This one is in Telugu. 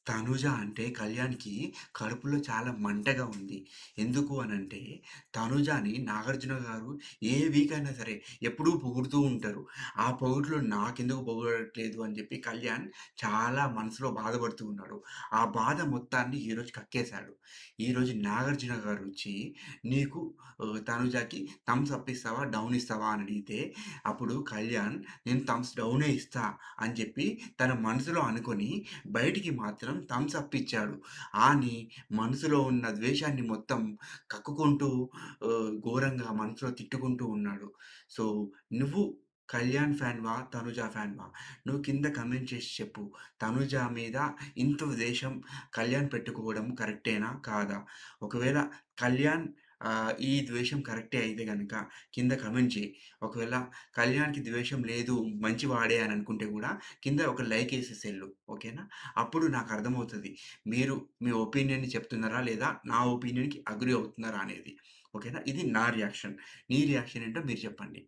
తనుజ అంటే కళ్యాణ్‌కి కడుపులో చాలా మంటగా ఉంది. ఎందుకు అనంటే, తనుజని నాగార్జున గారు ఏ వీక్ అయినా సరే ఎప్పుడూ పొగుడుతూ ఉంటారు. ఆ పొగుడులో నాకెందుకు పొగడట్లేదు అని చెప్పి కళ్యాణ్ చాలా మనసులో బాధపడుతూ ఉన్నాడు. ఆ బాధ మొత్తాన్ని ఈరోజు కక్కేసాడు. ఈరోజు నాగార్జున గారొచ్చి నీకు తనుజకి థమ్స్ అప్ ఇస్తావా? డౌన్ ఇస్తావా? అని అడిగితే అప్పుడు కళ్యాణ్ నేను థమ్స్ డౌనే ఇస్తా అని చెప్పి తన మనసులో అనుకోని బయటికి మాత్రం థమ్స్ అప్ ఇచ్చాడు. అని మనసులో ఉన్న ద్వేషాన్ని మొత్తం కక్కుకుంటూ ఘోరంగా మనసులో తిట్టుకుంటూ ఉన్నాడు. సో, నువ్వు కళ్యాణ్ ఫ్యాన్‌వా? తనుజ ఫ్యాన్‌వా? నువ్వు కింద కామెంట్ చేసి చెప్పు. తనుజ మీద ఇంత ద్వేషం కళ్యాణ్ పెట్టుకోవడం కరెక్టేనా? కాదా? ఒకవేళ కళ్యాణ్ ఈ ద్వేషం కరెక్టే అయితే గనక కింద కామెంట్ చెయి. ఒకవేళ కళ్యాణ్‌కి ద్వేషం లేదు మంచివాడే అని అనుకుంటే గూడా కింద ఒక లైక్ ఏసేసెళ్ళు. ఓకేనా? అప్పుడు నాకర్థమవుతది. మీరు మీ ఒపీనియన్‌ని చెప్తున్నారా? లేదా నా ఒపీనియన్‌కి అగ్రీ అవుతున్నారా అనేది. ఓకేనా? ఇది నా రియాక్షన్. నీ రియాక్షన్ ఏంటో మీరు చెప్పండి.